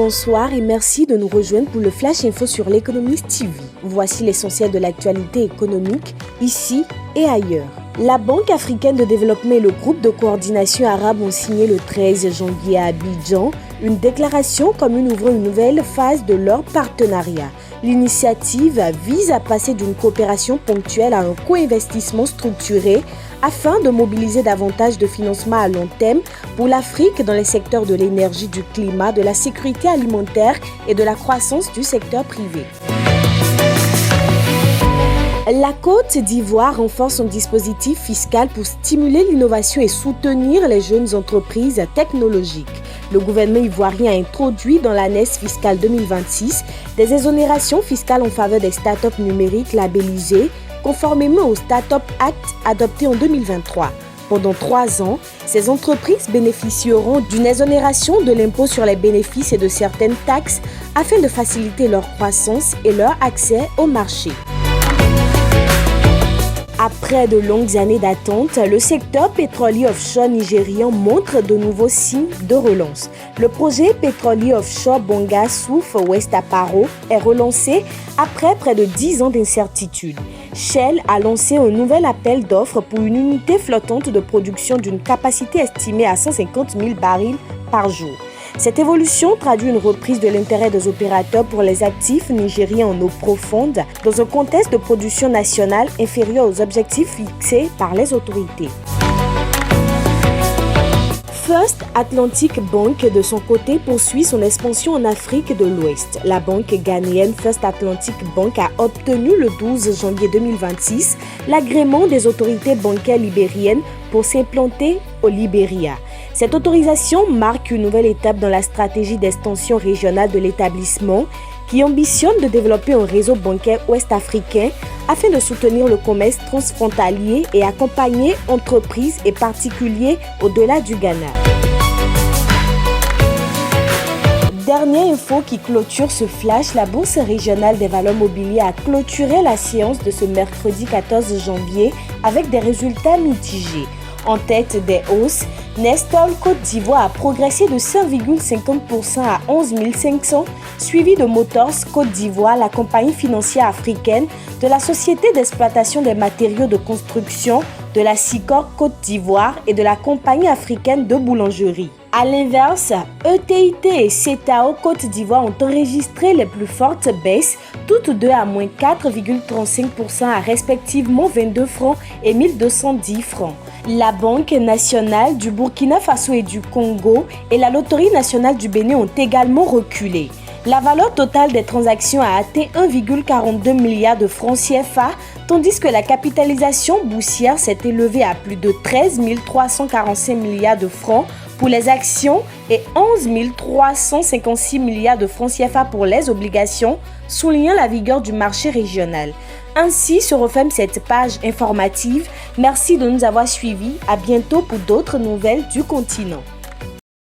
bonsoir et merci de nous rejoindre pour le Flash Info sur l'Économiste TV. Voici l'essentiel de l'actualité économique, ici et ailleurs. La Banque africaine de développement et le groupe de coordination arabe ont signé le 13 janvier à Abidjan une déclaration commune ouvrant une nouvelle phase de leur partenariat. L'initiative vise à passer d'une coopération ponctuelle à un co-investissement structuré afin de mobiliser davantage de financement à long terme pour l'Afrique dans les secteurs de l'énergie, du climat, de la sécurité alimentaire et de la croissance du secteur privé. La Côte d'Ivoire renforce son dispositif fiscal pour stimuler l'innovation et soutenir les jeunes entreprises technologiques. Le gouvernement ivoirien a introduit dans l'année fiscale 2026 des exonérations fiscales en faveur des startups numériques labellisées conformément au Startup Act adopté en 2023. Pendant 3 ans, ces entreprises bénéficieront d'une exonération de l'impôt sur les bénéfices et de certaines taxes afin de faciliter leur croissance et leur accès au marché. Après de longues années d'attente, le secteur pétrolier offshore nigérian montre de nouveaux signes de relance. Le projet pétrolier offshore Bonga Souf West Aparo est relancé après près de 10 ans d'incertitude. Shell a lancé un nouvel appel d'offres pour une unité flottante de production d'une capacité estimée à 150 000 barils par jour. Cette évolution traduit une reprise de l'intérêt des opérateurs pour les actifs nigériens en eau profonde dans un contexte de production nationale inférieur aux objectifs fixés par les autorités. First Atlantic Bank, de son côté, poursuit son expansion en Afrique de l'Ouest. La banque ghanéenne First Atlantic Bank a obtenu le 12 janvier 2026 l'agrément des autorités bancaires libériennes pour s'implanter au Libéria. Cette autorisation marque une nouvelle étape dans la stratégie d'extension régionale de l'établissement qui ambitionne de développer un réseau bancaire ouest-africain afin de soutenir le commerce transfrontalier et accompagner entreprises et particuliers au-delà du Ghana. Dernière info qui clôture ce flash, la Bourse régionale des valeurs mobilières a clôturé la séance de ce mercredi 14 janvier avec des résultats mitigés. En tête des hausses, Nestor Côte d'Ivoire a progressé de 5,50% à 11 500, suivi de Motors Côte d'Ivoire, la compagnie financière africaine, de la Société d'exploitation des matériaux de construction, de la Sicor Côte d'Ivoire et de la compagnie africaine de boulangerie. A l'inverse, ETIT et CETAO Côte d'Ivoire ont enregistré les plus fortes baisses, toutes deux à moins 4,35% à respectivement 22 francs et 1210 francs. La Banque nationale du Burkina Faso et du Congo et la Loterie nationale du Bénin ont également reculé. La valeur totale des transactions a atteint 1,42 milliard de francs CFA, tandis que la capitalisation boursière s'est élevée à plus de 13 345 milliards de francs pour les actions et 11 356 milliards de francs CFA pour les obligations, soulignant la vigueur du marché régional. Ainsi se referme cette page informative. Merci de nous avoir suivis. À bientôt pour d'autres nouvelles du continent.